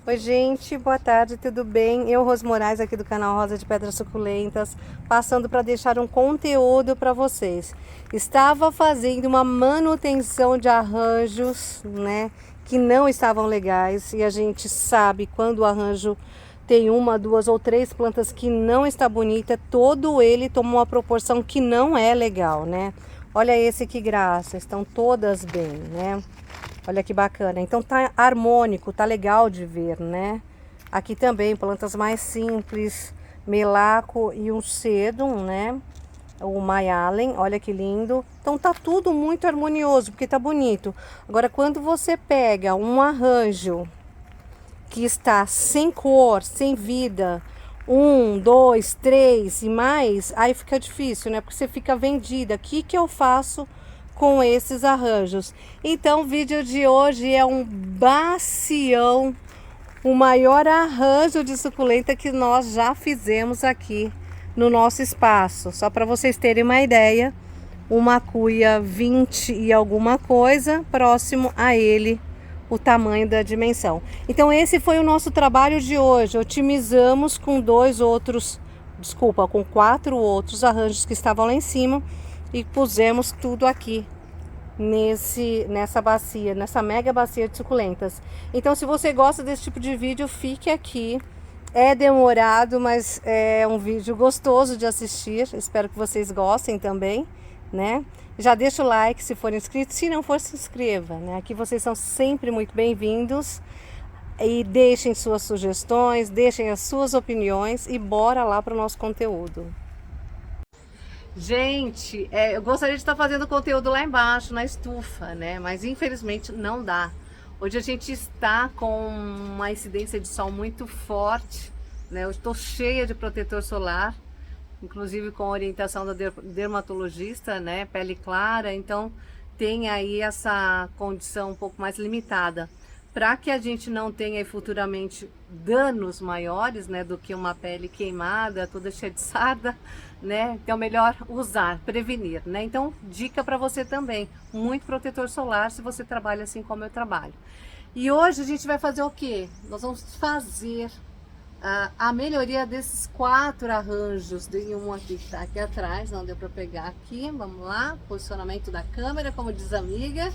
Oi gente, boa tarde, tudo bem? Eu, Ros Moraes, aqui do canal Rosa de Pedras Suculentas, passando para deixar um conteúdo para vocês. Estava fazendo uma manutenção de arranjos, né, que não estavam legais, e a gente sabe quando o arranjo tem uma, duas ou três plantas que não está bonita, todo ele toma uma proporção que não é legal, né? Olha esse que graça, estão todas bem, né? Olha que bacana. Então tá harmônico, tá legal de ver, né? Aqui também plantas mais simples, melaco e um sedum, né? O Mayalen, olha que lindo. Então tá tudo muito harmonioso, porque tá bonito. Agora quando você pega um arranjo que está sem cor, sem vida, um, dois, três e mais, aí fica difícil, né? Porque você fica vendida. O que eu faço com esses arranjos? Então, o vídeo de hoje é um bacião, o maior arranjo de suculenta que nós já fizemos aqui no nosso espaço. Só para vocês terem uma ideia, uma cuia 20 e alguma coisa, próximo a ele, o tamanho da dimensão. Então esse foi o nosso trabalho de hoje. Otimizamos com com 4 outros arranjos que estavam lá em cima e pusemos tudo aqui nessa bacia, nessa mega bacia de suculentas. Então se você gosta desse tipo de vídeo, fique aqui. É demorado, mas é um vídeo gostoso de assistir. Espero que vocês gostem também, né? Já deixa o like se for inscrito, se não for, se inscreva, né? Aqui vocês são sempre muito bem-vindos. E deixem suas sugestões, deixem as suas opiniões e bora lá para o nosso conteúdo. Gente, eu gostaria de estar fazendo conteúdo lá embaixo, na estufa, né? Mas infelizmente não dá. Hoje a gente está com uma incidência de sol muito forte, né? Eu estou cheia de protetor solar, inclusive com orientação da dermatologista, né? Pele clara, então tem aí essa condição um pouco mais limitada. Para que a gente não tenha futuramente danos maiores, né, do que uma pele queimada, toda cheia de sarda, né, então é melhor usar, prevenir, né. Então, dica para você também, muito protetor solar se você trabalha assim como eu trabalho. E hoje a gente vai fazer o quê? Nós vamos fazer a melhoria desses 4 arranjos. Tem um aqui que está aqui atrás, não deu para pegar aqui, vamos lá, posicionamento da câmera, como diz a amiga,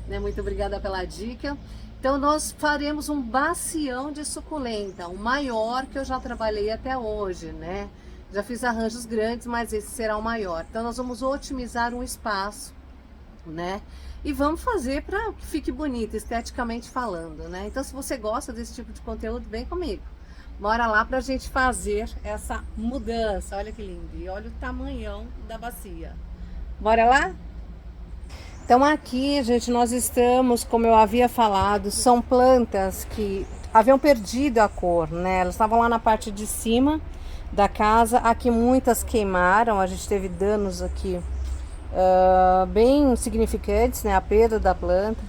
né, muito obrigada pela dica. Então nós faremos um bacião de suculenta, o maior que eu já trabalhei até hoje, né? Já fiz arranjos grandes, mas esse será o maior. Então nós vamos otimizar um espaço, né? E vamos fazer para que fique bonito, esteticamente falando, né? Então se você gosta desse tipo de conteúdo, vem comigo. Bora lá pra gente fazer essa mudança. Olha que lindo. E olha o tamanhão da bacia. Bora lá? Então aqui, gente, nós estamos, como eu havia falado, são plantas que haviam perdido a cor, né? Elas estavam lá na parte de cima da casa. Aqui muitas queimaram, a gente teve danos aqui bem significantes, né? A perda da planta.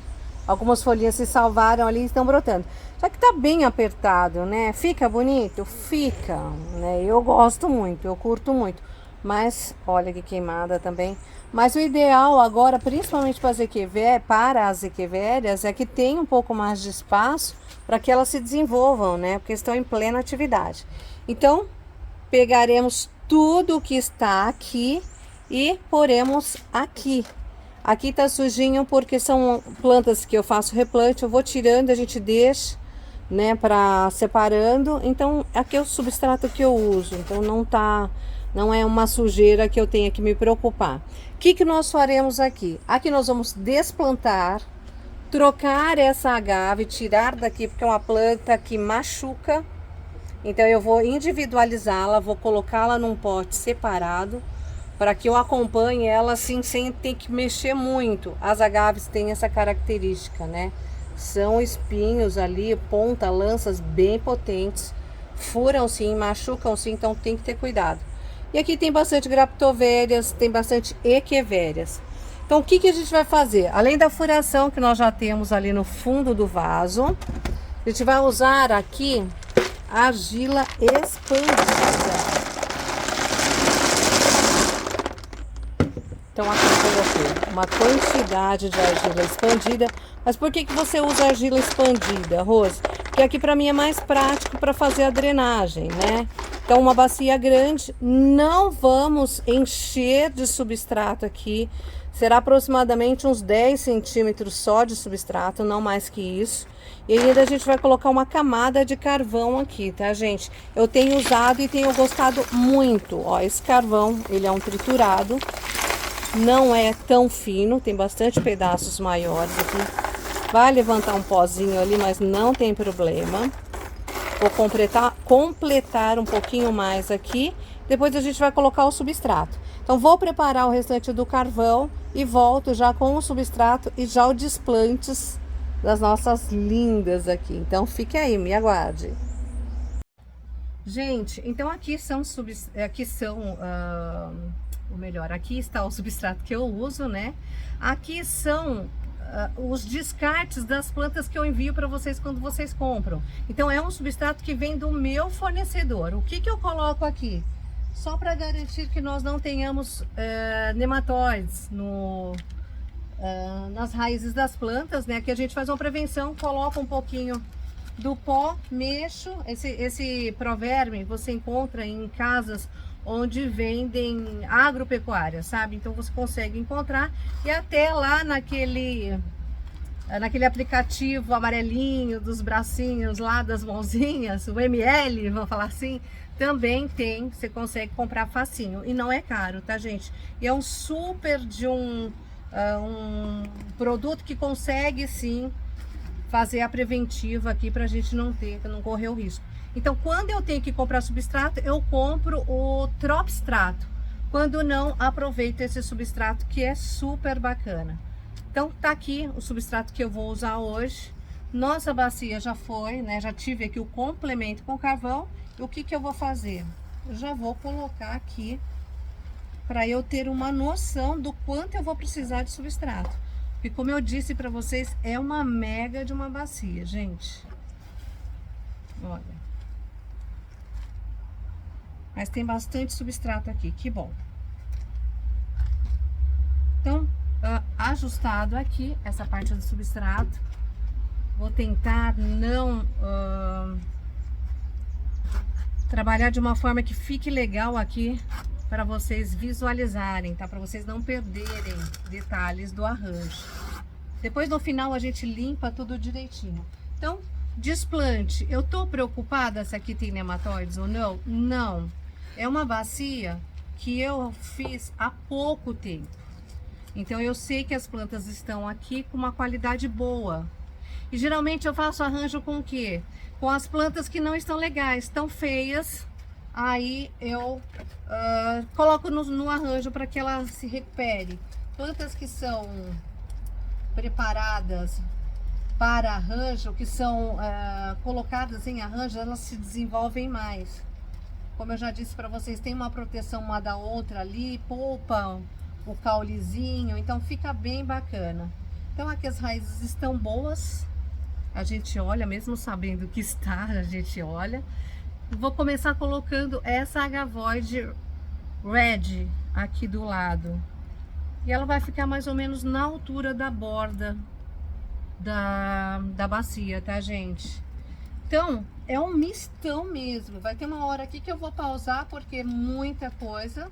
Algumas folhinhas se salvaram ali e estão brotando. Só que tá bem apertado, né? Fica bonito? Fica, né? Eu gosto muito, eu curto muito. Mas, olha que queimada também. Mas o ideal agora, principalmente para as equivérias, é que tenha um pouco mais de espaço para que elas se desenvolvam, né? Porque estão em plena atividade. Então, pegaremos tudo o que está aqui e poremos aqui. Aqui tá sujinho porque são plantas que eu faço replante, eu vou tirando, a gente deixa, né, para separando. Então, aqui é o substrato que eu uso, então não é uma sujeira que eu tenha que me preocupar. O que nós faremos aqui? Aqui nós vamos desplantar, trocar essa agave, tirar daqui porque é uma planta que machuca. Então eu vou individualizá-la, vou colocá-la num pote separado para que eu acompanhe ela assim sem ter que mexer muito. As agaves têm essa característica, né? São espinhos ali, ponta, lanças bem potentes, furam sim, machucam sim, então tem que ter cuidado. E aqui tem bastante graptovérias, tem bastante equivérias. Então o que a gente vai fazer? Além da furação que nós já temos ali no fundo do vaso, a gente vai usar aqui argila expandida. Então aqui eu coloquei uma quantidade de argila expandida. Mas por que você usa argila expandida, Rose? que aqui para mim é mais prático para fazer a drenagem, né? Então uma bacia grande, não vamos encher de substrato aqui, será aproximadamente uns 10 centímetros só de substrato, não mais que isso. E ainda a gente vai colocar uma camada de carvão aqui, tá, gente? Eu tenho usado e tenho gostado muito. Ó, esse carvão, ele é um triturado, não é tão fino, tem bastante pedaços maiores aqui. Vai levantar um pozinho ali, mas não tem problema. Vou completar um pouquinho mais aqui. Depois a gente vai colocar o substrato. Então vou preparar o restante do carvão e volto já com o substrato e já o desplantes das nossas lindas aqui. Então fique aí, me aguarde. Gente, então aqui aqui está o substrato que eu uso, né? Aqui são os descartes das plantas que eu envio para vocês quando vocês compram. Então é um substrato que vem do meu fornecedor. O que eu coloco aqui? Só para garantir que nós não tenhamos nematóides nas raízes das plantas, né? Que a gente faz uma prevenção, coloca um pouquinho do pó, mexo. Esse proverme você encontra em casas onde vendem agropecuária, sabe? Então você consegue encontrar, e até lá naquele aplicativo amarelinho dos bracinhos lá, das mãozinhas, o ML, vamos falar assim, também tem, você consegue comprar facinho e não é caro, tá, gente? E é um super de um produto que consegue sim fazer a preventiva aqui pra gente não correr o risco. Então, quando eu tenho que comprar substrato, eu compro o Tropstrato. Quando não, aproveito esse substrato que é super bacana. Então, tá aqui o substrato que eu vou usar hoje. Nossa bacia já foi, né? Já tive aqui o complemento com carvão. E o que eu vou fazer? Eu já vou colocar aqui para eu ter uma noção do quanto eu vou precisar de substrato. Porque, como eu disse para vocês, é uma mega de uma bacia, gente. Olha. Mas tem bastante substrato aqui, que bom. Então, ajustado aqui essa parte do substrato. Vou tentar não trabalhar de uma forma que fique legal aqui para vocês visualizarem, tá? Para vocês não perderem detalhes do arranjo. Depois no final a gente limpa tudo direitinho. Então, desplante. Eu tô preocupada se aqui tem nematóides ou não? Não. É uma bacia que eu fiz há pouco tempo. Então eu sei que as plantas estão aqui com uma qualidade boa. E geralmente eu faço arranjo com o quê? Com as plantas que não estão legais, estão feias. Aí eu coloco no arranjo para que ela se recupere. Plantas que são preparadas para arranjo, que são colocadas em arranjo, elas se desenvolvem mais. Como eu já disse para vocês, tem uma proteção uma da outra ali, poupa o caulezinho, então fica bem bacana. Então aqui as raízes estão boas, a gente olha, mesmo sabendo que está, a gente olha. Vou começar colocando essa Agavoid Red aqui do lado. E ela vai ficar mais ou menos na altura da borda da bacia, tá, gente? Então, é um mistão mesmo. Vai ter uma hora aqui que eu vou pausar, porque é muita coisa.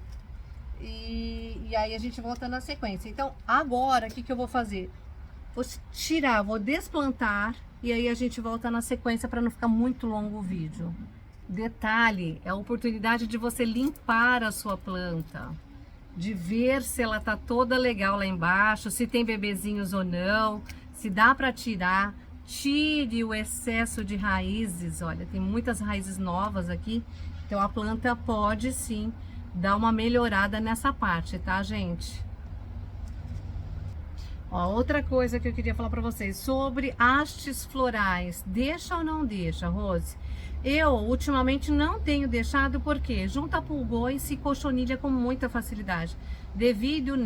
E aí a gente volta na sequência. Então, agora, o que eu vou fazer? Vou tirar, vou desplantar. E aí a gente volta na sequência para não ficar muito longo o vídeo. Detalhe, é a oportunidade de você limpar a sua planta. De ver se ela tá toda legal lá embaixo, se tem bebezinhos ou não, se dá para tirar. Tire o excesso de raízes, olha, tem muitas raízes novas aqui, então a planta pode sim dar uma melhorada nessa parte, tá, gente? Ó, outra coisa que eu queria falar para vocês sobre hastes florais, deixa ou não deixa, Rose? Eu ultimamente não tenho deixado porque junta pulgões e cochonilha com muita facilidade, devido ao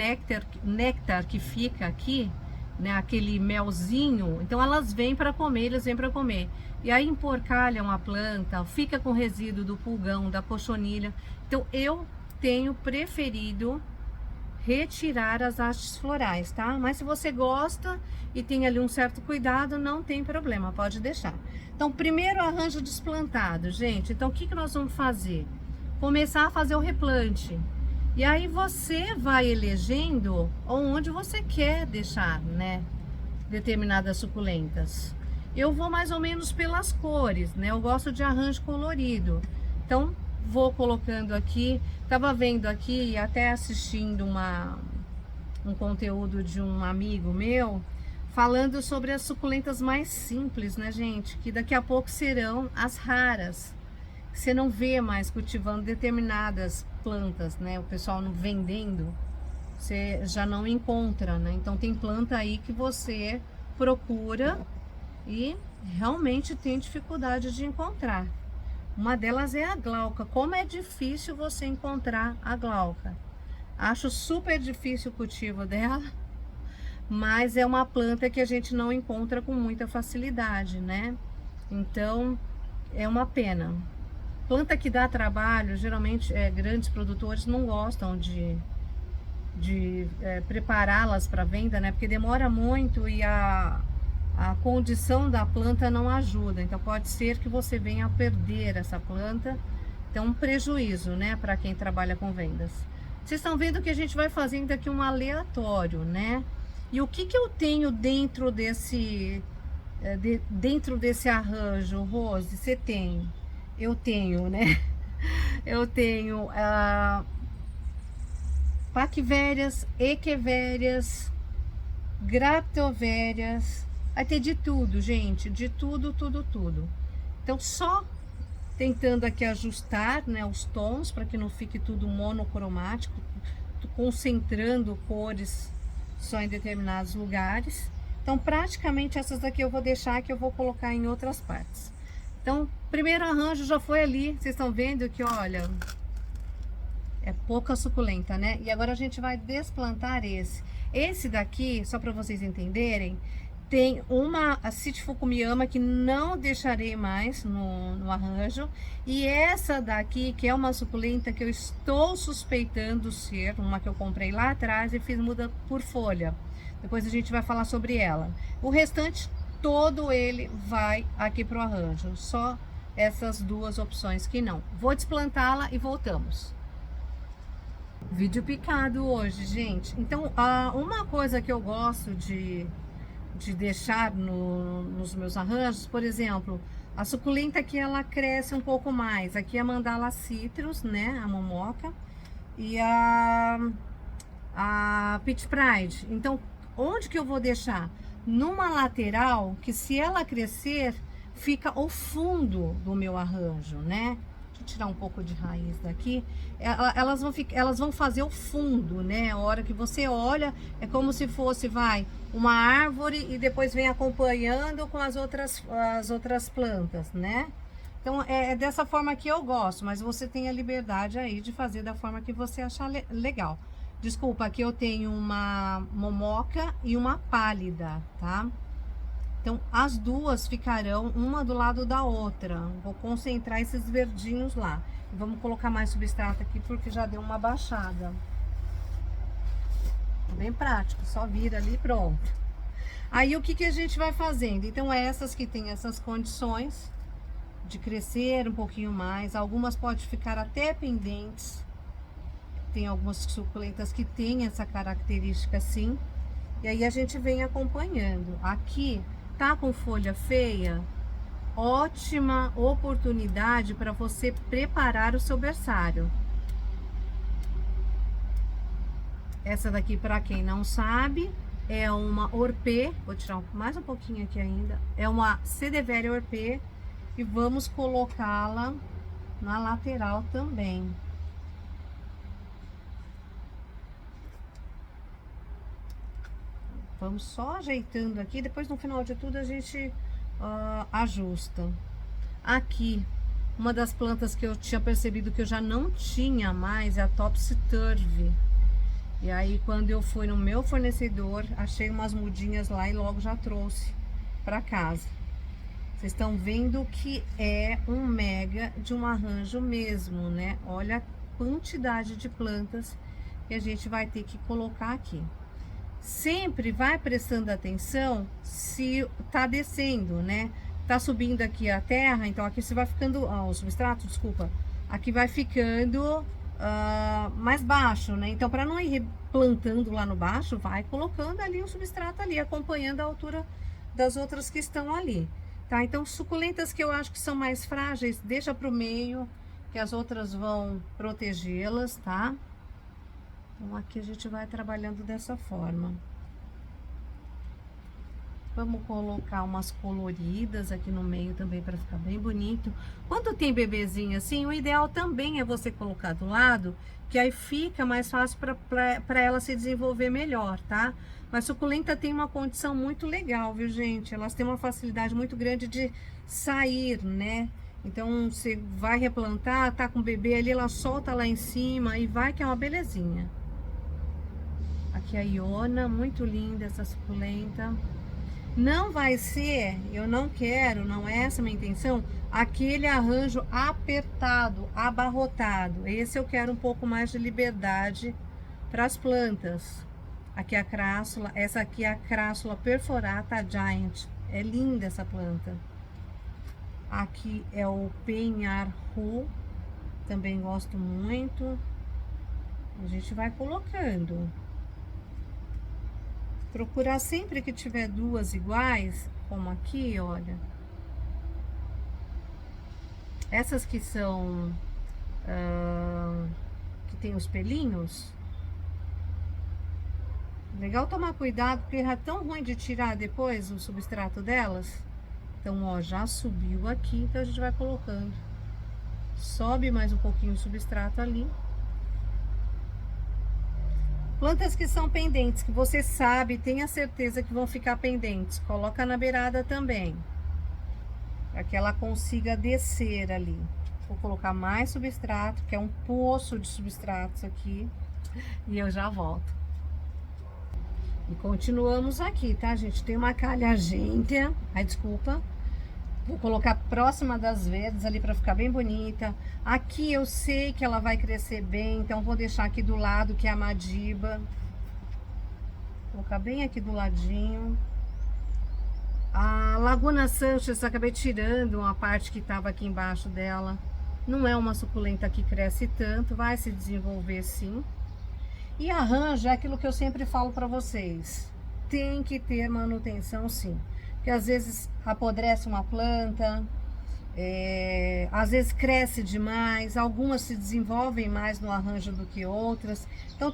néctar que fica aqui, né, aquele melzinho, então elas vêm para comer, eles vêm para comer. E aí emporcalham a planta, fica com resíduo do pulgão, da cochonilha. Então eu tenho preferido retirar as hastes florais, tá? Mas se você gosta e tem ali um certo cuidado, não tem problema, pode deixar. Então, primeiro arranjo desplantado, gente. Então, o que nós vamos fazer? Começar a fazer o replante. E aí você vai elegendo onde você quer deixar, né, determinadas suculentas. Eu vou mais ou menos pelas cores, né? Eu gosto de arranjo colorido. Então, vou colocando aqui. Tava vendo aqui, até assistindo um conteúdo de um amigo meu, falando sobre as suculentas mais simples, né, gente? Que daqui a pouco serão as raras. Você não vê mais cultivando determinadas plantas, né? O pessoal não vendendo, você já não encontra, né? Então tem planta aí que você procura e realmente tem dificuldade de encontrar. Uma delas é a glauca. Como é difícil você encontrar a glauca. Acho super difícil o cultivo dela, mas é uma planta que a gente não encontra com muita facilidade, né? Então é uma pena. Planta que dá trabalho, geralmente grandes produtores não gostam de prepará-las para venda, né? Porque demora muito e a condição da planta não ajuda. Então pode ser que você venha a perder essa planta. Então um prejuízo, né, para quem trabalha com vendas. Vocês estão vendo que a gente vai fazendo aqui um aleatório, né? E o que eu tenho dentro desse arranjo, Rose? Você tem? Eu tenho, né? Eu tenho paquivérias, equivérias, graptovérias. Vai ter de tudo, gente, de tudo, tudo, tudo. Então, só tentando aqui ajustar, né, os tons para que não fique tudo monocromático, concentrando cores só em determinados lugares. Então, praticamente essas daqui eu vou deixar, que eu vou colocar em outras partes. Então, primeiro arranjo já foi ali, vocês estão vendo que, olha, é pouca suculenta, né? E agora a gente vai desplantar esse. Esse daqui, só para vocês entenderem, tem uma Citifocumiyama que não deixarei mais no arranjo. E essa daqui, que é uma suculenta que eu estou suspeitando ser, uma que eu comprei lá atrás e fiz muda por folha. Depois a gente vai falar sobre ela. O restante, todo ele vai aqui pro arranjo. Só essas duas opções que não. Vou desplantá-la e voltamos. Vídeo picado hoje, gente. Então, uma coisa que eu gosto de deixar nos meus arranjos, por exemplo, a suculenta aqui ela cresce um pouco mais. Aqui é a Mandala Citrus, né? A momoca. E a Peach Pride. Então, onde que eu vou deixar? Numa lateral que, se ela crescer, fica o fundo do meu arranjo, né? Deixa eu tirar um pouco de raiz daqui. Elas vão fazer o fundo, né? A hora que você olha, é como se fosse, uma árvore e depois vem acompanhando com as outras plantas, né? Então, é dessa forma que eu gosto, mas você tem a liberdade aí de fazer da forma que você achar legal. Desculpa, aqui eu tenho uma momoca e uma pálida, tá? Então, as duas ficarão uma do lado da outra. Vou concentrar esses verdinhos lá. E vamos colocar mais substrato aqui, porque já deu uma baixada. Bem prático, só vira ali e pronto. Aí, o que a gente vai fazendo? Então, essas que tem essas condições de crescer um pouquinho mais. Algumas podem ficar até pendentes. Tem algumas suculentas que têm essa característica assim. E aí a gente vem acompanhando. Aqui tá com folha feia, ótima oportunidade para você preparar o seu berçário. Essa daqui, para quem não sabe, é uma Orpê. Vou tirar mais um pouquinho aqui ainda. É uma Sedeveria Orpê e vamos colocá-la na lateral também. Vamos só ajeitando aqui, depois no final de tudo a gente ajusta. Aqui, uma das plantas que eu tinha percebido que eu já não tinha mais é a Topsy Turvy. E aí, quando eu fui no meu fornecedor, achei umas mudinhas lá e logo já trouxe para casa. Vocês estão vendo que é um mega de um arranjo mesmo, né? Olha a quantidade de plantas que a gente vai ter que colocar aqui. Sempre vai prestando atenção se tá descendo, né? Tá subindo aqui a terra, então aqui você vai ficando, o substrato, desculpa, aqui vai ficando mais baixo, né? Então, para não ir plantando lá no baixo, vai colocando ali o substrato ali, acompanhando a altura das outras que estão ali, tá? Então, suculentas que eu acho que são mais frágeis, deixa pro meio, que as outras vão protegê-las, tá? Então, aqui a gente vai trabalhando dessa forma. Vamos colocar umas coloridas aqui no meio também para ficar bem bonito. Quando tem bebezinho assim, o ideal também é você colocar do lado, que aí fica mais fácil para ela se desenvolver melhor, tá? Mas suculenta tem uma condição muito legal, viu, gente? Elas têm uma facilidade muito grande de sair, né? Então, você vai replantar, tá com o bebê ali, ela solta lá em cima e vai que é uma belezinha. Aqui a Iona, muito linda essa suculenta. Não vai ser, eu não quero, não é essa a minha intenção, aquele arranjo apertado, abarrotado. Esse eu quero um pouco mais de liberdade para as plantas. Aqui a crassula, essa aqui é a crassula perforata giant. É linda essa planta. Aqui é o penharru, também gosto muito. A gente vai colocando. Procurar sempre que tiver duas iguais, como aqui, olha. Essas que são, que tem os pelinhos. Legal tomar cuidado, porque é tão ruim de tirar depois o substrato delas. Então, ó, já subiu aqui, então a gente vai colocando. Sobe mais um pouquinho o substrato ali. Plantas que são pendentes, que você sabe, tenha certeza que vão ficar pendentes, coloca na beirada também, para que ela consiga descer ali. Vou colocar mais substrato, que é um poço de substratos aqui, e eu já volto. E continuamos aqui, tá, gente? Tem uma calhagêntea, ai, desculpa. Vou colocar próxima das verdes ali para ficar bem bonita. Aqui eu sei que ela vai crescer bem, então vou deixar aqui do lado, que é a madiba. Vou colocar bem aqui do ladinho. A Laguna Sanchez, acabei tirando uma parte que estava aqui embaixo dela. Não é uma suculenta que cresce tanto, vai se desenvolver sim. E arranjo é aquilo que eu sempre falo para vocês. Tem que ter manutenção sim. Porque às vezes apodrece uma planta, às vezes cresce demais, algumas se desenvolvem mais no arranjo do que outras. Então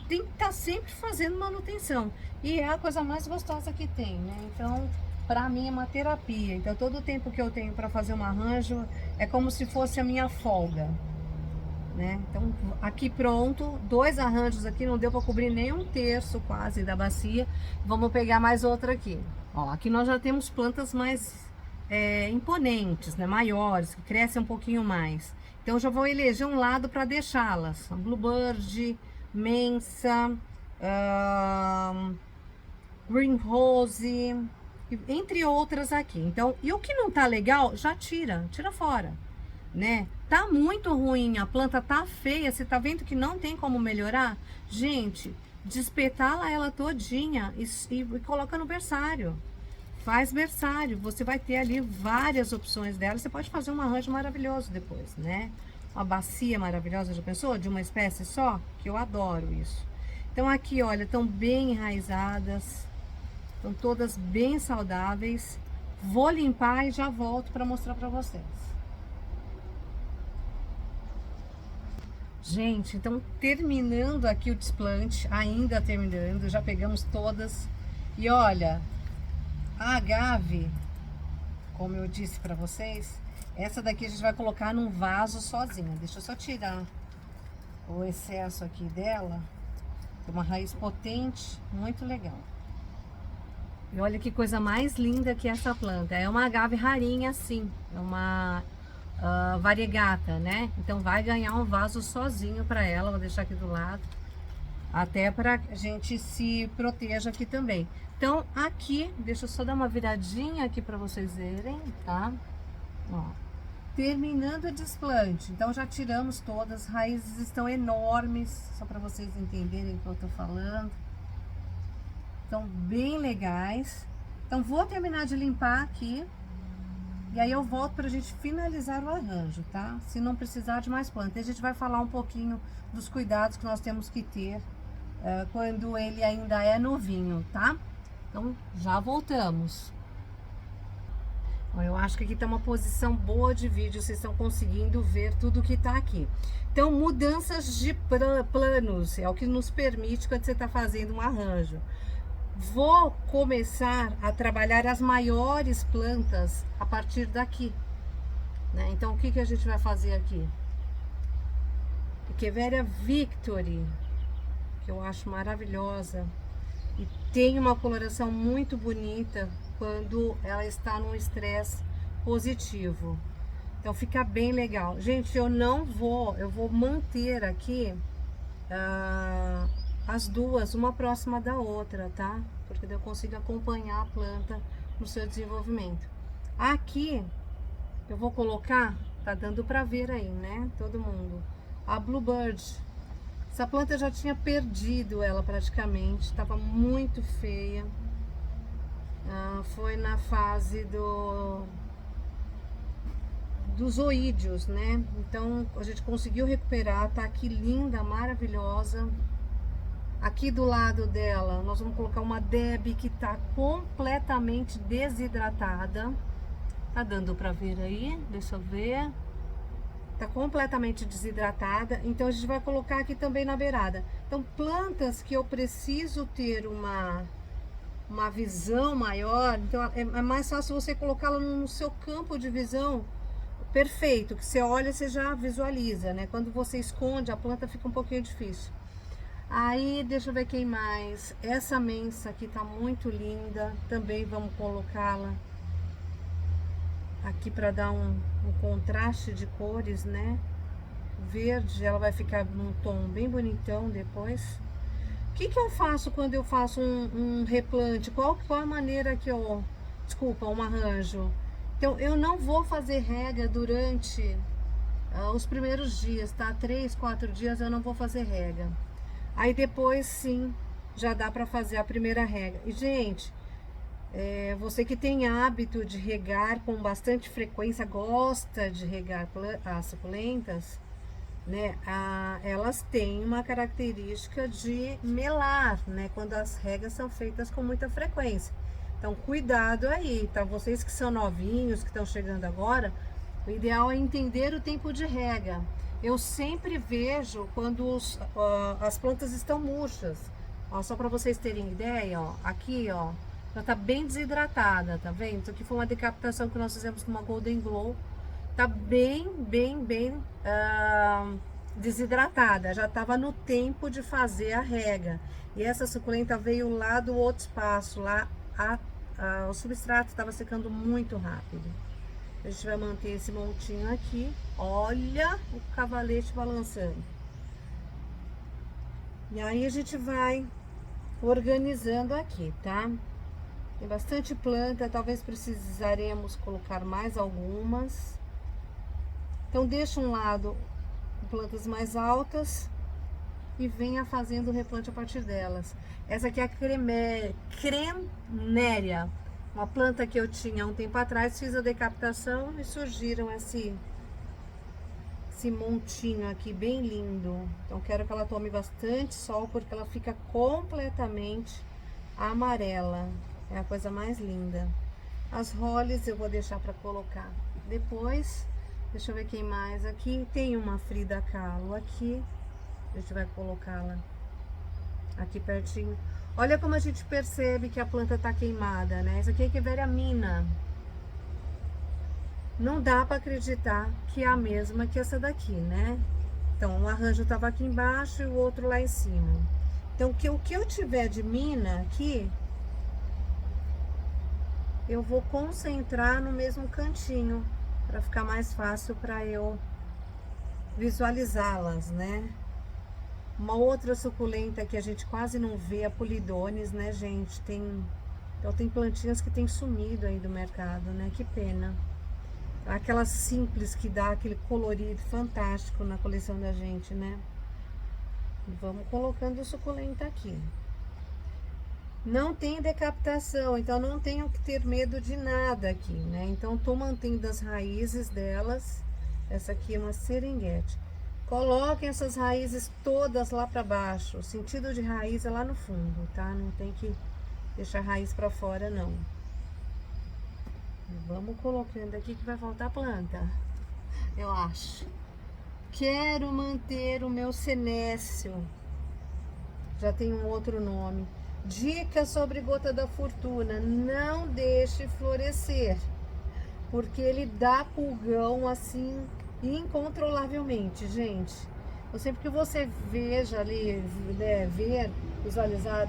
tem que estar sempre fazendo manutenção. E é a coisa mais gostosa que tem, né? Então, para mim é uma terapia. Então, todo o tempo que eu tenho para fazer um arranjo é como se fosse a minha folga, né? Então, aqui pronto, 2 arranjos aqui, não deu para cobrir nem 1/3 quase da bacia. Vamos pegar mais outra aqui. Ó, aqui nós já temos plantas mais imponentes, né? Maiores, que crescem um pouquinho mais. Então, eu já vou eleger um lado para deixá-las. Bluebird, Mensa, Green Rose, entre outras aqui. Então, e o que não tá legal, já tira fora, né? Tá muito ruim, a planta tá feia, você tá vendo que não tem como melhorar? Gente, despetala ela todinha e coloca no berçário. Faz berçário, você vai ter ali várias opções dela, você pode fazer um arranjo maravilhoso depois, né? Uma bacia maravilhosa, já pensou? De uma espécie só? Que eu adoro isso. Então aqui, olha, estão bem enraizadas, estão todas bem saudáveis. Vou limpar e já volto para mostrar para vocês. Gente, então terminando aqui o desplante, ainda terminando, já pegamos todas. E olha, a agave, como eu disse para vocês, essa daqui a gente vai colocar num vaso sozinha. Deixa eu só tirar o excesso aqui dela. Tem uma raiz potente, muito legal. E olha que coisa mais linda que essa planta. É uma agave rarinha assim, é uma variegata, né? Então vai ganhar um vaso sozinho para ela. Vou deixar aqui do lado, até para a gente se proteja aqui também. Então aqui, deixa eu só dar uma viradinha aqui para vocês verem, tá? Ó, terminando o desplante. Então já tiramos todas, as raízes estão enormes, só para vocês entenderem o que eu tô falando. Estão bem legais. Então vou terminar de limpar aqui. E aí eu volto pra gente finalizar o arranjo, tá? Se não precisar de mais planta. A gente vai falar um pouquinho dos cuidados que nós temos que ter quando ele ainda é novinho, tá? Então já voltamos. Eu acho que aqui tá uma posição boa de vídeo, vocês estão conseguindo ver tudo que tá aqui. Então, mudanças de planos é o que nos permite quando você tá fazendo um arranjo. Vou começar a trabalhar as maiores plantas a partir daqui, né? Então, o que a gente vai fazer aqui? Echeveria Victory, que eu acho maravilhosa e tem uma coloração muito bonita quando ela está num estresse positivo. Então fica bem legal. Gente, eu vou manter aqui as duas, uma próxima da outra, tá? Porque daí eu consigo acompanhar a planta no seu desenvolvimento. Aqui eu vou colocar, tá dando pra ver aí, né? Todo mundo. A Bluebird. Essa planta eu já tinha perdido ela praticamente, estava muito feia. Foi na fase dos oídios, né? Então a gente conseguiu recuperar, tá aqui linda, maravilhosa. Aqui do lado dela nós vamos colocar uma Deb que tá completamente desidratada. Tá dando pra ver aí? Deixa eu ver. Tá completamente desidratada, então a gente vai colocar aqui também na beirada. Então plantas que eu preciso ter uma visão maior, então é mais fácil você colocá-la no seu campo de visão perfeito, que você olha, você já visualiza, né? Quando você esconde a planta fica um pouquinho difícil. Aí deixa eu ver quem mais. Essa mensa aqui tá muito linda, também vamos colocá-la aqui para dar um contraste de cores, né? Verde, ela vai ficar num tom bem bonitão depois. O que eu faço quando eu faço um replante? Qual a maneira que eu... Desculpa, um arranjo. Então, eu não vou fazer rega durante os primeiros dias, tá? 3, 4 dias eu não vou fazer rega. Aí depois, sim, já dá pra fazer a primeira rega. E, gente... você que tem hábito de regar com bastante frequência, gosta de regar as suculentas, né? Elas têm uma característica de melar, né? Quando as regas são feitas com muita frequência. Então, cuidado aí, tá? Vocês que são novinhos, que estão chegando agora, o ideal é entender o tempo de rega. Eu sempre vejo quando as plantas estão murchas. Ó, só para vocês terem ideia, ó, aqui, ó. Ela tá bem desidratada, tá vendo? Isso aqui foi uma decapitação que nós fizemos com uma Golden Glow. Tá bem desidratada. Já tava no tempo de fazer a rega. E essa suculenta veio lá do outro espaço. Lá o substrato estava secando muito rápido. A gente vai manter esse montinho aqui. Olha o cavalete balançando. E aí a gente vai organizando aqui, tá? Tem bastante planta, talvez precisaremos colocar mais algumas. Então deixa um lado plantas mais altas e venha fazendo o replante a partir delas. Essa aqui é a Creméria, uma planta que eu tinha um tempo atrás, fiz a decapitação e surgiram esse montinho aqui bem lindo. Então quero que ela tome bastante sol porque ela fica completamente amarela. É a coisa mais linda. As Hollies eu vou deixar para colocar depois. Deixa eu ver quem mais. Aqui tem uma Frida Kahlo aqui. A gente vai colocá-la aqui pertinho. Olha como a gente percebe que a planta tá queimada, né? Essa aqui é Echeveria Mina. Não dá para acreditar que é a mesma que essa daqui, né? Então o arranjo tava aqui embaixo e o outro lá em cima. Então o que eu tiver de mina aqui, eu vou concentrar no mesmo cantinho, para ficar mais fácil para eu visualizá-las, né? Uma outra suculenta que a gente quase não vê, a Polidones, né, gente? Então tem plantinhas que tem sumido aí do mercado, né? Que pena. Aquela simples que dá aquele colorido fantástico na coleção da gente, né? Vamos colocando o suculenta aqui. Não tem decapitação, então não tenho que ter medo de nada aqui, né? Então tô mantendo as raízes delas. Essa aqui é uma seringuete. Coloquem essas raízes todas lá para baixo. O sentido de raiz é lá no fundo, tá? Não tem que deixar a raiz para fora, não. Vamos colocando aqui que vai faltar planta, eu acho. Quero manter o meu senécio. Já tem um outro nome. Dica sobre gota da fortuna: não deixe florescer, porque ele dá pulgão assim incontrolavelmente, gente. Eu sempre que você veja ali, né, visualizar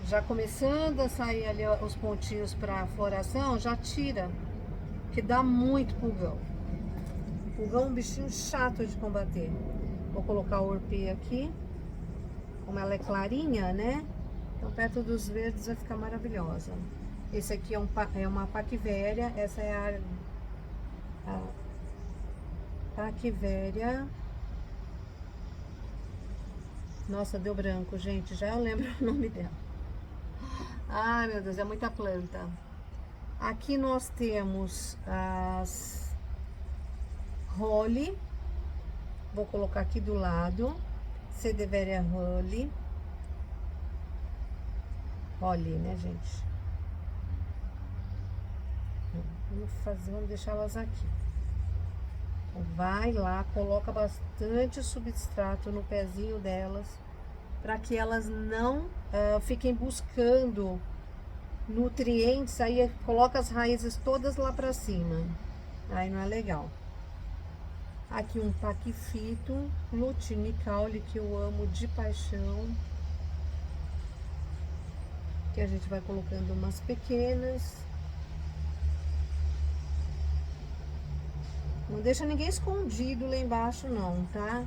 já começando a sair ali os pontinhos para floração, já tira, que dá muito pulgão. Pulgão é um bichinho chato de combater. Vou colocar o orpê aqui, como ela é clarinha, né? Então perto dos verdes vai ficar maravilhosa. Esse aqui é uma paquivéria, essa é a paquivéria. Nossa, deu branco, gente, já eu lembro o nome dela. Ai, meu Deus, é muita planta. Aqui nós temos as Holly. Vou colocar aqui do lado. Sedeveria Holly. Holly, né, gente? Vamos deixá-las aqui. Vai lá, coloca bastante substrato no pezinho delas, para que elas não fiquem buscando nutrientes, aí coloca as raízes todas lá para cima, aí não é legal. Aqui um paquifito, lutinicaule, que eu amo de paixão, que a gente vai colocando umas pequenas. Não deixa ninguém escondido lá embaixo não, tá?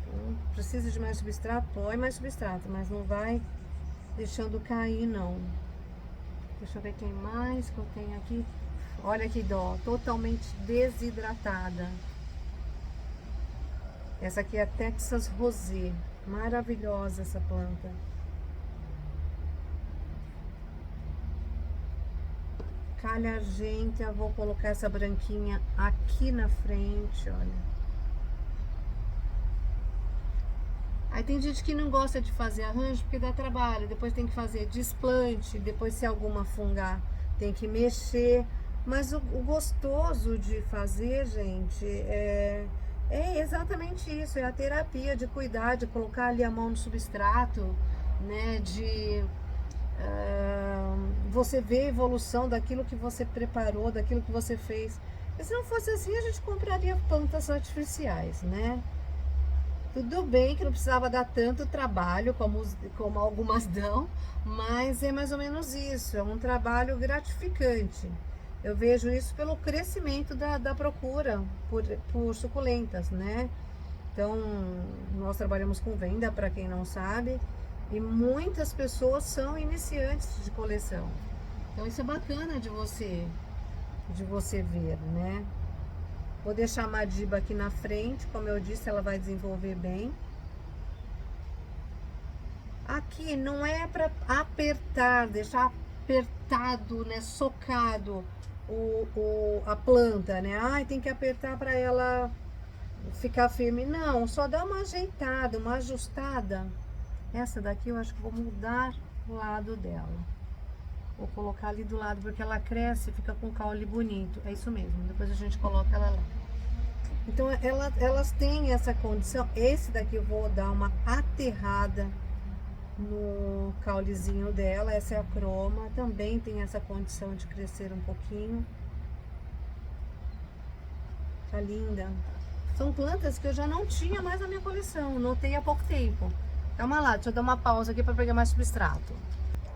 Então, precisa de mais substrato? Põe mais substrato, mas não vai deixando cair não. Deixa eu ver quem mais que eu tenho aqui. Olha que dó, totalmente desidratada. Essa aqui é a Texas Rosé. Maravilhosa essa planta. Calha argêntea, vou colocar essa branquinha aqui na frente, olha. Aí tem gente que não gosta de fazer arranjo porque dá trabalho, depois tem que fazer desplante, depois se alguma fungar tem que mexer. Mas o gostoso de fazer, gente, é exatamente isso, é a terapia de cuidar, de colocar ali a mão no substrato, né, de você ver a evolução daquilo que você preparou, daquilo que você fez. E se não fosse assim, a gente compraria plantas artificiais, né? Tudo bem que não precisava dar tanto trabalho como algumas dão, mas é mais ou menos isso, é um trabalho gratificante. Eu vejo isso pelo crescimento da procura por suculentas, né? Então, nós trabalhamos com venda, para quem não sabe, e muitas pessoas são iniciantes de coleção. Então, isso é bacana de você ver, né? Vou deixar a Madiba aqui na frente, como eu disse, ela vai desenvolver bem. Aqui não é para apertar, deixar apertado, né, socado a planta, né? Ai, tem que apertar para ela ficar firme. Não, só dá uma ajeitada, uma ajustada. Essa daqui eu acho que vou mudar o lado dela. Vou colocar ali do lado, porque ela cresce e fica com caule bonito. É isso mesmo, depois a gente coloca ela lá. Então, elas têm essa condição. Esse daqui eu vou dar uma aterrada no caulezinho dela. Essa é a croma, também tem essa condição de crescer um pouquinho. Tá linda. São plantas que eu já não tinha mais na minha coleção, notei há pouco tempo. Calma lá, deixa eu dar uma pausa aqui para pegar mais substrato.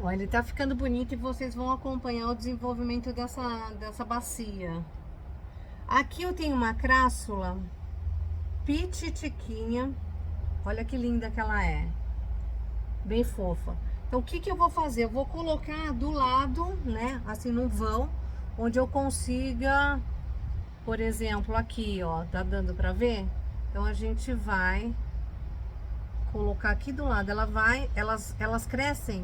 Ó, ele tá ficando bonito e vocês vão acompanhar o desenvolvimento dessa bacia. Aqui eu tenho uma crassula pititiquinha. Olha que linda que ela é. Bem fofa. Então, o que que eu vou fazer? Eu vou colocar do lado, né, assim, num vão, onde eu consiga por exemplo, aqui, ó, tá dando pra ver? Então a gente vai colocar aqui do lado, elas crescem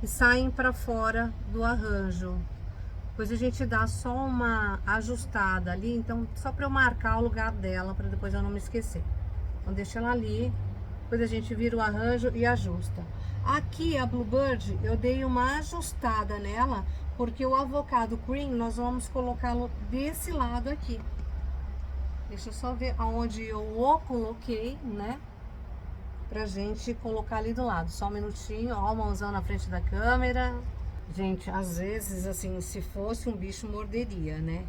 e saem para fora do arranjo. Depois a gente dá só uma ajustada ali, então só para eu marcar o lugar dela, para depois eu não me esquecer. Então deixa ela ali, depois a gente vira o arranjo e ajusta. Aqui a Bluebird eu dei uma ajustada nela, porque o Avocado Cream nós vamos colocá-lo desse lado aqui. Deixa eu só ver aonde eu o coloquei, né? Pra gente colocar ali do lado. Só um minutinho, ó, a mãozão na frente da câmera. Gente, às vezes, assim, se fosse um bicho, morderia, né?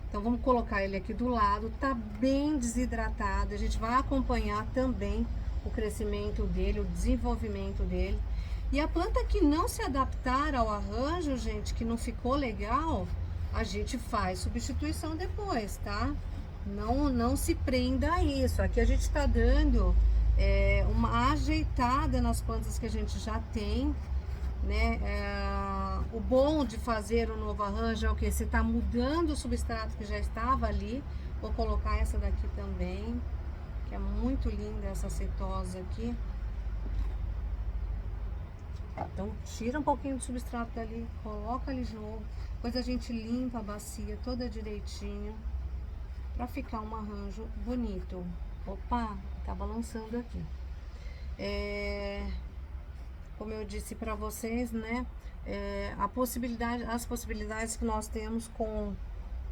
Então, vamos colocar ele aqui do lado. Tá bem desidratado. A gente vai acompanhar também o crescimento dele, o desenvolvimento dele. E a planta que não se adaptar ao arranjo, gente, que não ficou legal, a gente faz substituição depois, tá? Não se prenda a isso. Aqui a gente tá dando uma ajeitada nas plantas que a gente já tem, né? O bom de fazer um novo arranjo é o que? Você tá mudando o substrato que já estava ali. Vou colocar essa daqui também, que é muito linda, essa setosa aqui. Então tira um pouquinho do substrato dali, coloca ali de novo, depois a gente limpa a bacia toda direitinho para ficar um arranjo bonito. Opa, tá balançando aqui. Como eu disse para vocês, né? As possibilidades que nós temos com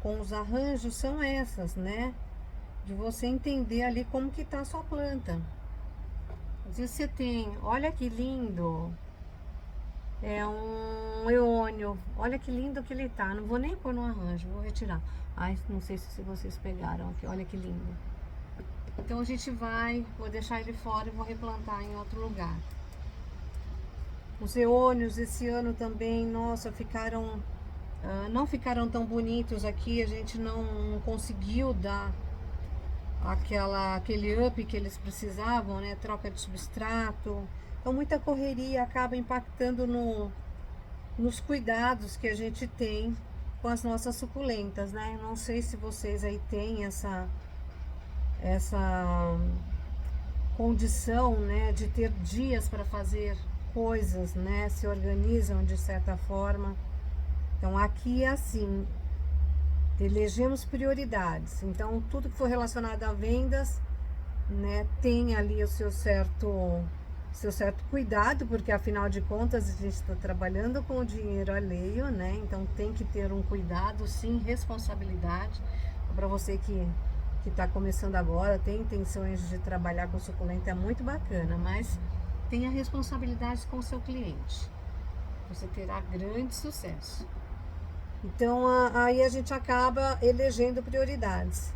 os arranjos são essas, né? De você entender ali como que tá a sua planta. Às vezes você tem, olha que lindo, é um eônio, olha que lindo que ele tá. Não vou nem pôr no arranjo, vou retirar. Ai, não sei se vocês pegaram aqui, olha que lindo. Então a gente vou deixar ele fora e vou replantar em outro lugar. Os eônios esse ano também, nossa, não ficaram tão bonitos aqui. A gente não conseguiu dar aquele up que eles precisavam, né? Troca de substrato. Então muita correria acaba impactando nos cuidados que a gente tem com as nossas suculentas, né? Não sei se vocês aí têm essa condição, né, de ter dias para fazer coisas, né, se organizam de certa forma. Então aqui é assim, elegemos prioridades. Então tudo que for relacionado a vendas, né, tem ali o seu certo cuidado, porque afinal de contas a gente está trabalhando com o dinheiro alheio, né? Então tem que ter um cuidado, sim, responsabilidade. Para você que está começando agora, tem intenções de trabalhar com suculenta, é muito bacana, mas tenha responsabilidade com o seu cliente. Você terá grande sucesso. Então aí a gente acaba elegendo prioridades.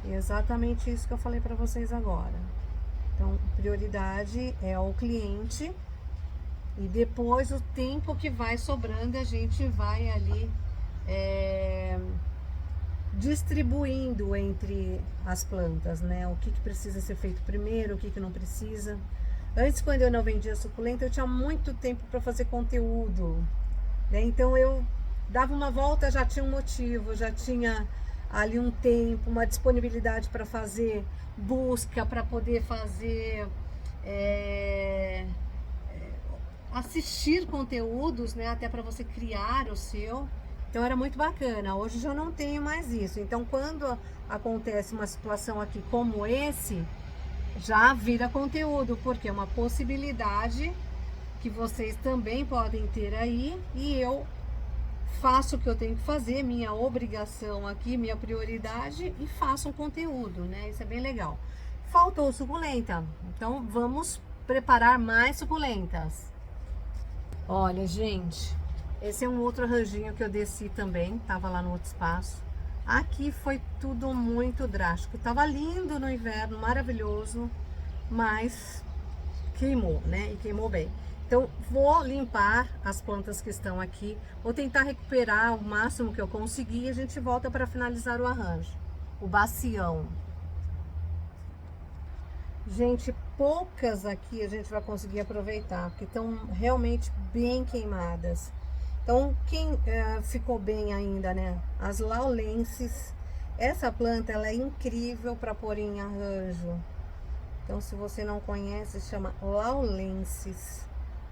E é exatamente isso que eu falei para vocês agora. Então, prioridade é o cliente e depois o tempo que vai sobrando a gente vai ali distribuindo entre as plantas, né? O que precisa ser feito primeiro, o que não precisa. Antes, quando eu não vendia suculenta, eu tinha muito tempo para fazer conteúdo, né? Então eu dava uma volta, já tinha um motivo, já tinha ali um tempo, uma disponibilidade para fazer busca, para poder fazer assistir conteúdos, né? Até para você criar o seu. Então era muito bacana. Hoje já não tenho mais isso. Então quando acontece uma situação aqui como esse, já vira conteúdo, porque é uma possibilidade que vocês também podem ter aí, e eu faço o que eu tenho que fazer, minha obrigação aqui, minha prioridade, e faço um conteúdo, né? Isso é bem legal. Faltou suculenta, então vamos preparar mais suculentas. Olha, gente, esse é um outro arranjinho que eu desci também, tava lá no outro espaço. Aqui foi tudo muito drástico, tava lindo no inverno, maravilhoso, mas queimou, né? E queimou bem. Então, vou limpar as plantas que estão aqui, vou tentar recuperar o máximo que eu conseguir e a gente volta para finalizar o arranjo. O bacião. Gente, poucas aqui a gente vai conseguir aproveitar, porque estão realmente bem queimadas. Então, quem ficou bem ainda, né? As laulenses, Essa planta, ela é incrível para pôr em arranjo. Então, se você não conhece, chama Laulensis.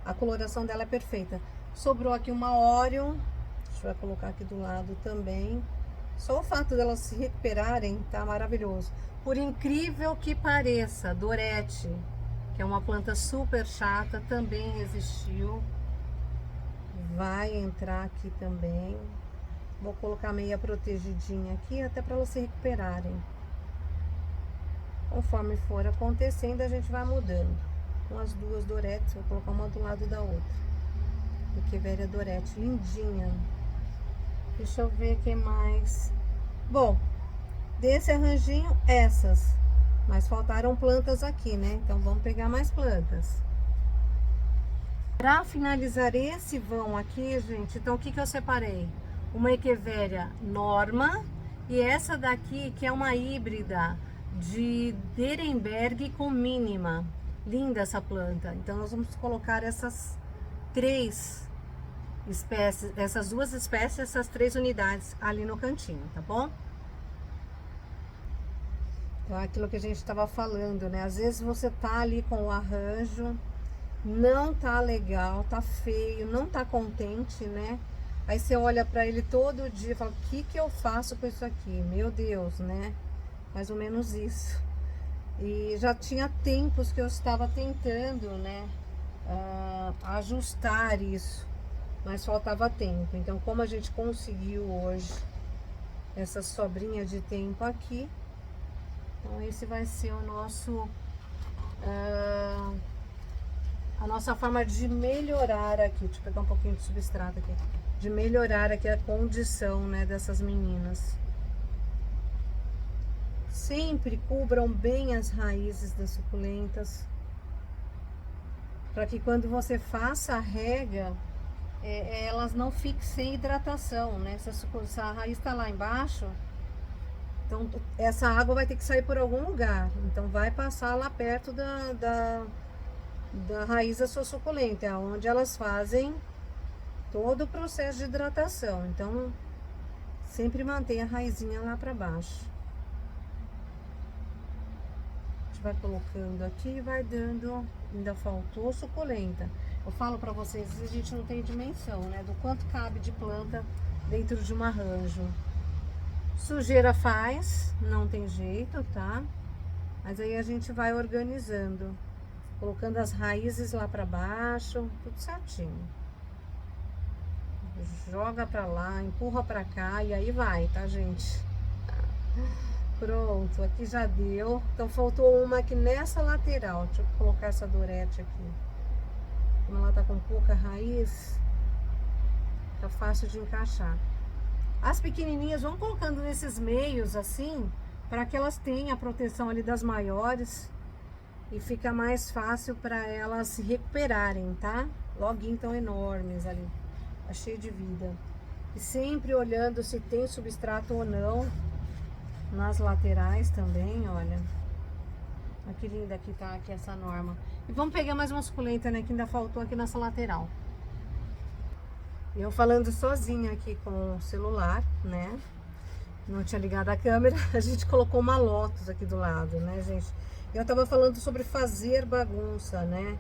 A coloração dela é perfeita. Sobrou aqui uma Orion. Deixa eu colocar aqui do lado também. Só o fato delas se recuperarem tá maravilhoso. Por incrível que pareça, Dorete, que é uma planta super chata, também resistiu. Vai entrar aqui também. Vou colocar meia protegidinha aqui, até para elas se recuperarem. Conforme for acontecendo, a gente vai mudando. Com as duas Doretes, vou colocar uma do lado da outra. Echeveria Dorete, lindinha. Deixa eu ver quem mais. Bom, desse arranjinho, essas. Mas faltaram plantas aqui, né? Então vamos pegar mais plantas. Para finalizar esse vão aqui, gente, então o que eu separei? Uma Echeveria Norma e essa daqui que é uma híbrida de Derenberg com mínima. Linda essa planta. Então nós vamos colocar essas três espécies, essas duas espécies, essas três unidades ali no cantinho, tá bom? Então aquilo que a gente estava falando, né? Às vezes você tá ali com o arranjo, não tá legal, tá feio, não tá contente, né? Aí você olha para ele todo dia e fala, o que eu faço com isso aqui? Meu Deus, né? Mais ou menos isso. E já tinha tempos que eu estava tentando, né? Ajustar isso. Mas faltava tempo. Então, como a gente conseguiu hoje essa sobrinha de tempo aqui, então esse vai ser o nosso... a nossa forma de melhorar aqui. Deixa eu pegar um pouquinho de substrato aqui. De melhorar aqui a condição, né, dessas meninas. Sempre cubram bem as raízes das suculentas, para que quando você faça a rega, elas não fiquem sem hidratação, né? Se a raiz está lá embaixo, então essa água vai ter que sair por algum lugar. Então vai passar lá perto da raiz da sua suculenta, é onde elas fazem todo o processo de hidratação. Então sempre mantém a raizinha lá para baixo. A gente vai colocando aqui e vai dando. Ainda faltou suculenta. Eu falo para vocês, a gente não tem dimensão, né, do quanto cabe de planta dentro de um arranjo. Sujeira faz, não tem jeito, tá? Mas aí a gente vai organizando, colocando as raízes lá para baixo, tudo certinho. Joga para lá, empurra para cá e aí vai, tá, gente? Pronto, aqui já deu. Então faltou uma aqui nessa lateral. Deixa eu colocar essa Dorete aqui. Como ela tá com pouca raiz, tá fácil de encaixar. As pequenininhas vão colocando nesses meios assim, para que elas tenham a proteção ali das maiores e fica mais fácil para elas se recuperarem, tá? Loguinho tão enormes ali, tá cheio de vida. E sempre olhando se tem substrato ou não nas laterais também, olha. Olha que linda que tá aqui essa Norma. E vamos pegar mais uma suculenta, né, que ainda faltou aqui nessa lateral. Eu falando sozinha aqui com o celular, né? Não tinha ligado a câmera, a gente colocou uma Lotus aqui do lado, né, gente? Eu tava falando sobre fazer bagunça, né?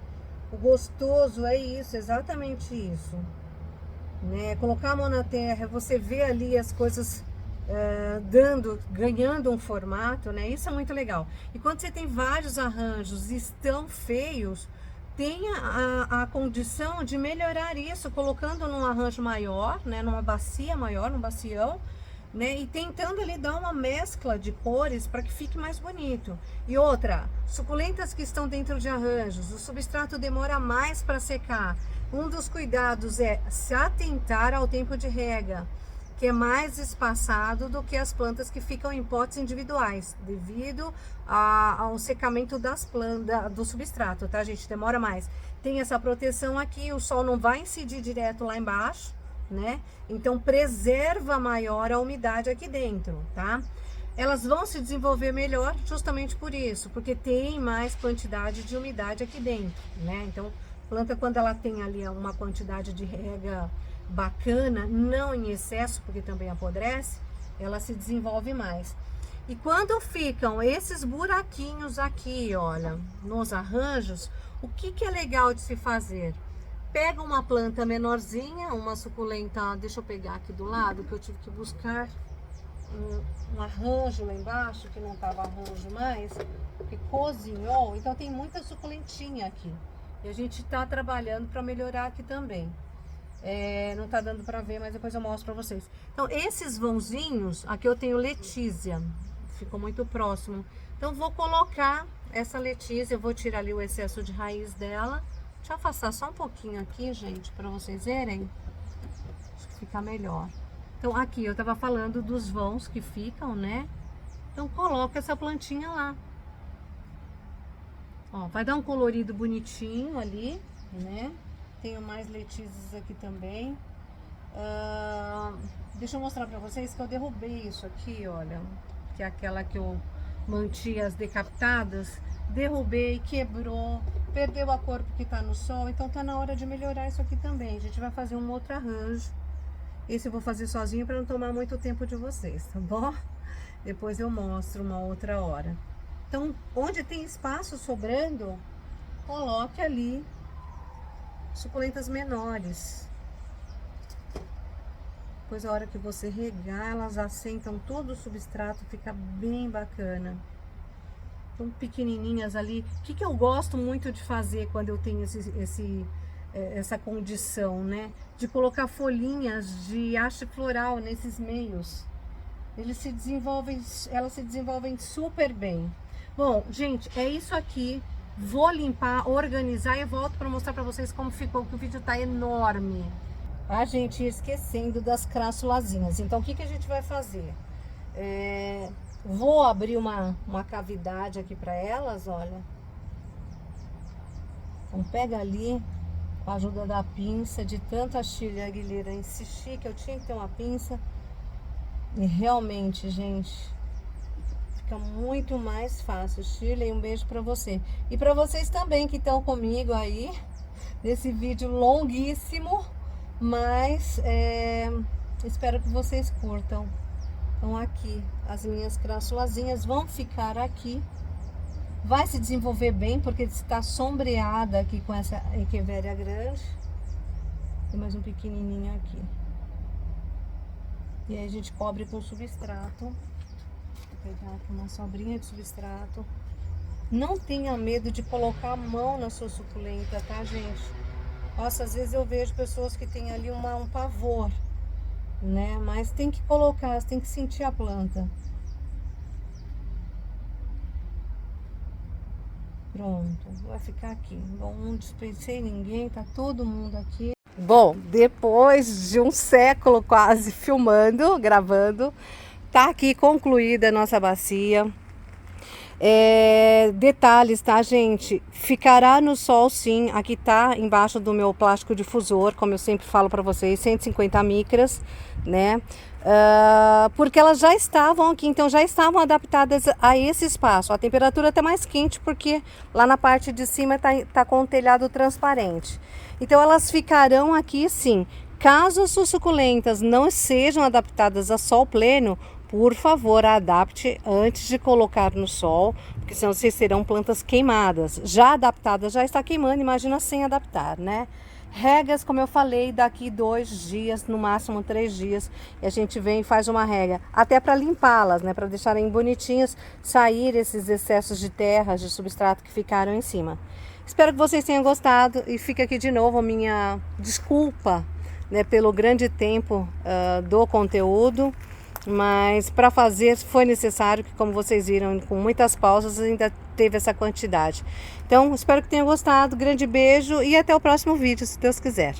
O gostoso é isso, exatamente isso, né? Colocar a mão na terra, você vê ali as coisas ganhando um formato, né? Isso é muito legal. E quando você tem vários arranjos e estão feios, tenha a condição de melhorar isso, colocando num arranjo maior, né? Numa bacia maior, num bacião, né? E tentando ali dar uma mescla de cores para que fique mais bonito. E outra, suculentas que estão dentro de arranjos, o substrato demora mais para secar. Um dos cuidados é se atentar ao tempo de rega, que é mais espaçado do que as plantas que ficam em potes individuais, devido ao secamento das plantas, do substrato, tá, gente? Demora mais. Tem essa proteção aqui, o sol não vai incidir direto lá embaixo, né? Então preserva maior a umidade aqui dentro, tá? Elas vão se desenvolver melhor justamente por isso, porque tem mais quantidade de umidade aqui dentro, né? Então, planta quando ela tem ali uma quantidade de rega bacana, não em excesso, porque também apodrece, ela se desenvolve mais. E quando ficam esses buraquinhos aqui, olha, nos arranjos, o que que é legal de se fazer? Pega uma planta menorzinha, uma suculenta, deixa eu pegar aqui do lado, que eu tive que buscar um arranjo lá embaixo, que não tava arranjo mais, que cozinhou, então tem muita suculentinha aqui. E a gente tá trabalhando para melhorar aqui também. Não tá dando para ver, mas depois eu mostro para vocês. Então, esses vãozinhos, aqui eu tenho Letícia, ficou muito próximo. Então, vou colocar essa Letícia, eu vou tirar ali o excesso de raiz dela. Deixa eu afastar só um pouquinho aqui, gente, para vocês verem. Acho que fica melhor. Então, aqui eu tava falando dos vãos que ficam, né? Então, coloca essa plantinha lá. Ó, vai dar um colorido bonitinho ali, né? Tenho mais Letícias aqui também. Deixa eu mostrar pra vocês que eu derrubei isso aqui, olha. Que é aquela que eu mantinha as decapitadas. Derrubei, quebrou, perdeu a cor porque tá no sol. Então tá na hora de melhorar isso aqui também. A gente vai fazer um outro arranjo. Esse eu vou fazer sozinho para não tomar muito tempo de vocês, tá bom? Depois eu mostro uma outra hora. Então, onde tem espaço sobrando, coloque ali suculentas menores. Depois, a hora que você regar, elas assentam todo o substrato, fica bem bacana. Então, pequenininhas ali. O que eu gosto muito de fazer quando eu tenho essa condição, né? De colocar folhinhas de haste floral nesses meios. Elas se desenvolvem super bem. Bom, gente, é isso aqui. Vou limpar, organizar e volto para mostrar para vocês como ficou, que o vídeo tá enorme. A gente ia esquecendo das crassulazinhas. Então, o que a gente vai fazer? Vou abrir uma cavidade aqui para elas, olha. Então, pega ali, com a ajuda da pinça, de tanta Shirley Aguilera insistir que eu tinha que ter uma pinça. E realmente, gente, fica muito mais fácil. Shirley, um beijo pra você. E pra vocês também que estão comigo aí, nesse vídeo longuíssimo, mas espero que vocês curtam. Então aqui, as minhas crassulazinhas vão ficar aqui. Vai se desenvolver bem, porque está sombreada aqui com essa Echeveria grande. Tem mais um pequenininho aqui. E aí a gente cobre com substrato. Vou pegar aqui uma sobrinha de substrato. Não tenha medo de colocar a mão na sua suculenta, tá, gente? Nossa, às vezes eu vejo pessoas que têm ali um pavor, né? Mas tem que colocar, tem que sentir a planta. Pronto, vai ficar aqui. Bom, não dispensei ninguém, tá todo mundo aqui. Bom, depois de um século quase filmando, gravando, tá aqui concluída a nossa bacia. Detalhes, tá, gente? Ficará no sol, sim. Aqui tá embaixo do meu plástico difusor, como eu sempre falo para vocês, 150 micras, né? Porque elas já estavam aqui, então já estavam adaptadas a esse espaço. A temperatura está mais quente porque lá na parte de cima tá com o telhado transparente. Então elas ficarão aqui, sim. Caso as suas suculentas não sejam adaptadas a sol pleno, por favor, adapte antes de colocar no sol, porque senão vocês serão plantas queimadas. Já adaptadas, já está queimando, imagina sem adaptar, né? Regas, como eu falei, daqui 2 dias, no máximo 3 dias, e a gente vem e faz uma rega, até para limpá-las, né? Para deixarem bonitinhas, sair esses excessos de terra, de substrato que ficaram em cima. Espero que vocês tenham gostado e fica aqui de novo a minha desculpa, né, pelo grande tempo do conteúdo. Mas para fazer foi necessário, que como vocês viram, com muitas pausas ainda teve essa quantidade. Então, espero que tenham gostado, grande beijo e até o próximo vídeo, se Deus quiser.